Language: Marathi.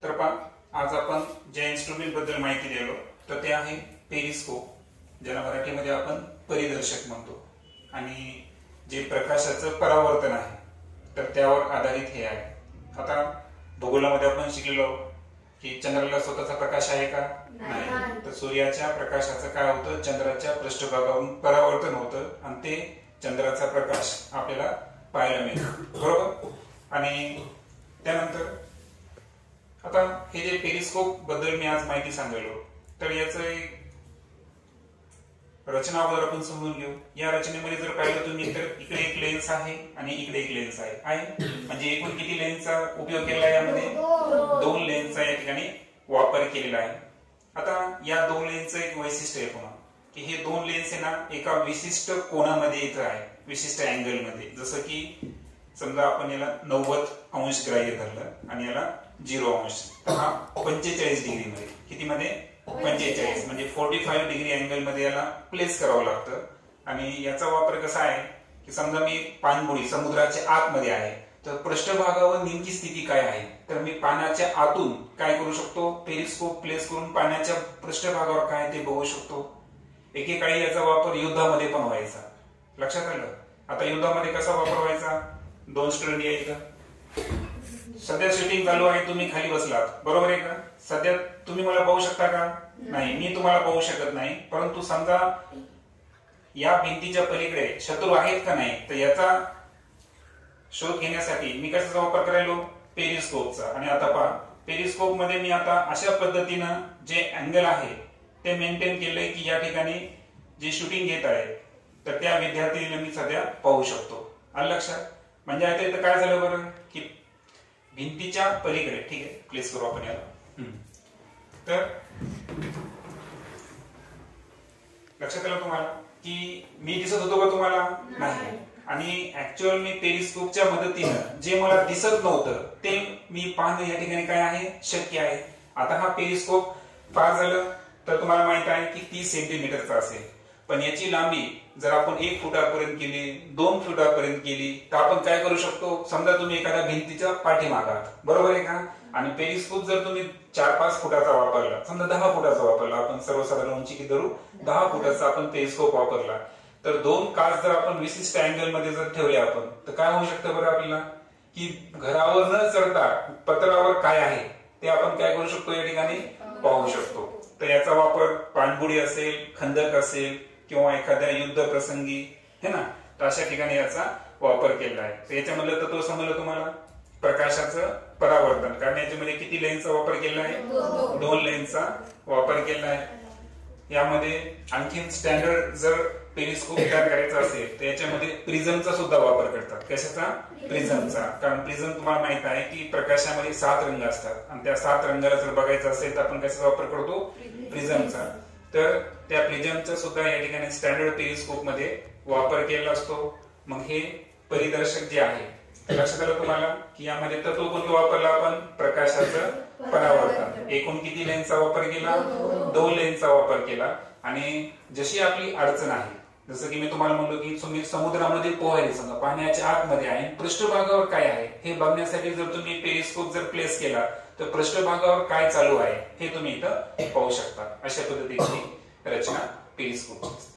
तर पहा आज आपण ज्या इन्स्ट्रुमेंट बद्दल माहिती दिलो तर ते आहे पेरिस्कोप, ज्याला मराठीमध्ये आपण परिदर्शक म्हणतो. आणि जे प्रकाशाचं परावर्तन आहे तर त्यावर आधारित हे आहे. आता भूगोलामध्ये आपण शिकलेलो की चंद्राला स्वतःचा प्रकाश आहे का? नाही. तर सूर्याच्या प्रकाशाचं काय होतं, चंद्राच्या पृष्ठभागावरून परावर्तन होतं आणि ते चंद्राचा प्रकाश आपल्याला पाहायला मिळतो, बरोबर. आणि त्यानंतर आता हे जे पेरिस्कोप बद्दल मी आज माहिती सांगितलो तर याचं एक रचना अगोदर आपण समजून घेऊ. या रचनेमध्ये जर पाहिलं तुम्ही तर इकडे एक लेन्स आहे आणि इकडे एक लेन्स आहे. म्हणजे एकूण किती लेन्सचा उपयोग केला आहे यामध्ये? 2 लेन्सचा या ठिकाणी वापर केलेला आहे. आता या 2 लेन्सचं एक वैशिष्ट्य आहे पुन्हा की हे 2 लेन्स आहे ना एका विशिष्ट कोनामध्ये इथं आहे, विशिष्ट अँगल मध्ये. जसं की समजा आपण याला 90 अंश ग्राह्य धरलं आणि याला 0 अंश, तर हा 45 डिग्री मध्ये, किती मध्ये? 45 म्हणजे 45 डिग्री अँगल मध्ये याला प्लेस करावं लागतं. आणि याचा वापर कसा आहे की समजा मी पाणबुडी समुद्राच्या आतमध्ये आहे तर पृष्ठभागावर नेमकी स्थिती काय आहे, तर मी पाण्याच्या आतून काय करू शकतो, पेरिस्कोप प्लेस करून पाण्याच्या पृष्ठभागावर काय ते बघू शकतो. एकेकाळी याचा वापर युद्धामध्ये पण व्हायचा, लक्षात आलं. आता युद्धामध्ये कसा वापर व्हायचा? 2 स्टुडंट यायचं, सध्या शूटिंग चालू आहे, तुम्ही खाली बसलात, बरोबर आहे का? सध्या तुम्ही मला पाहू शकता का? नाही, मी तुम्हाला पाहू शकत नाही. परंतु समजा या भिंतीच्या पलीकडे शत्रू आहेत का नाही, तर याचा शोध घेण्यासाठी मी कशाचा वापर करायलो? पेरिस्कोपचा. आणि आता पहा, पेरिस्कोप मध्ये मी आता अशा पद्धतीनं जे अँगल आहे ते मेंटेन केलंय की या ठिकाणी जे शूटिंग घेत आहे तर त्या विद्यार्थीला मी सध्या पाहू शकतो. आलं लक्षात? म्हणजे आता इथं काय झालं बरं की भिंतीच्या पलीकडे, ठीक आहे, प्लेस करू आपण याला. तर लक्षात आलं तुम्हाला की मी दिसत होतो का तुम्हाला? नाही. आणि ऍक्च्युअल मी पेरिस्कोपच्या मदतीनं जे मला दिसत नव्हतं ते मी पाहणं या ठिकाणी काय आहे, शक्य आहे. आता हा पेरिस्कोप फार झालं तर तुम्हाला माहित आहे की 30 सेंटीमीटरचा असेल, पण याची लांबी जर आपण 1 फुटापर्यंत केली, 2 फुटापर्यंत केली तर आपण काय करू शकतो, समजा तुम्ही एखाद्या भिंतीच्या पाठीमागात, बरोबर आहे का? आणि पेरिस्कोप जर तुम्ही 4-5 फुटाचा वापरला, समजा 10 फुटाचा वापरला, आपण सर्वसाधारण उंची किती धरू, 10 फुटाचा आपण पेरिस्कोप वापरला, तर 2 काच जर आपण विशिष्ट अँगल मध्ये जर ठेवले आपण तर काय होऊ शकतं बरं आपल्याला की घरावर न चढता पत्रावर काय आहे ते आपण काय करू शकतो, या ठिकाणी पाहू शकतो. तर याचा वापर पाणबुडी असेल, खंदक असेल किंवा एखाद्या युद्ध प्रसंगी है ना, तर अशा ठिकाणी याचा वापर केला आहे. तर याच्यामधलं तत्व समजलं तुम्हाला, प्रकाशाचं परावर्तन. कारण याच्यामध्ये किती लेन्सचा वापर केला आहे? 2 लेन्सचा वापर केला आहे. यामध्ये आणखीन स्टँडर्ड जर पेरिस्कोप तयार करायचा असेल तर याच्यामध्ये प्रिझमचा सुद्धा वापर करतात. कशाचा? प्रिझमचा. कारण प्रिझम तुम्हाला माहित आहे की प्रकाशामध्ये 7 रंग असतात आणि त्या 7 रंगाला जर बघायचं असेल तर आपण कशाचा वापर करतो? प्रिझमचा. तर त्या प्रिझमचा सुद्धा या ठिकाणी स्टँडर्ड पेरिस्कोप मध्ये वापर केलेला असतो. मग हे परिदर्शक जे आहे, लक्षात आलं तुम्हाला की यामध्ये तत्व कोणतं वापरलं आपण? प्रकाशाचं परावर्तन. एकूण किती लेन्सचा वापर केला? 2 लेन्सचा वापर केला. आणि जशी आपली अडचण आहे, जसं की मी तुम्हाला म्हणलो की तुम्ही समुद्रामध्ये पोहायला, समजा पाण्याच्या आतमध्ये आहे, पृष्ठभागावर काय आहे हे बघण्यासाठी जर तुम्ही पेरिस्कोप जर प्लेस केला तर पृष्ठभागावर काय चालू आहे हे तुम्ही इथं पाहू शकता. अशा पद्धतीची रचना पेरिस्कोपची.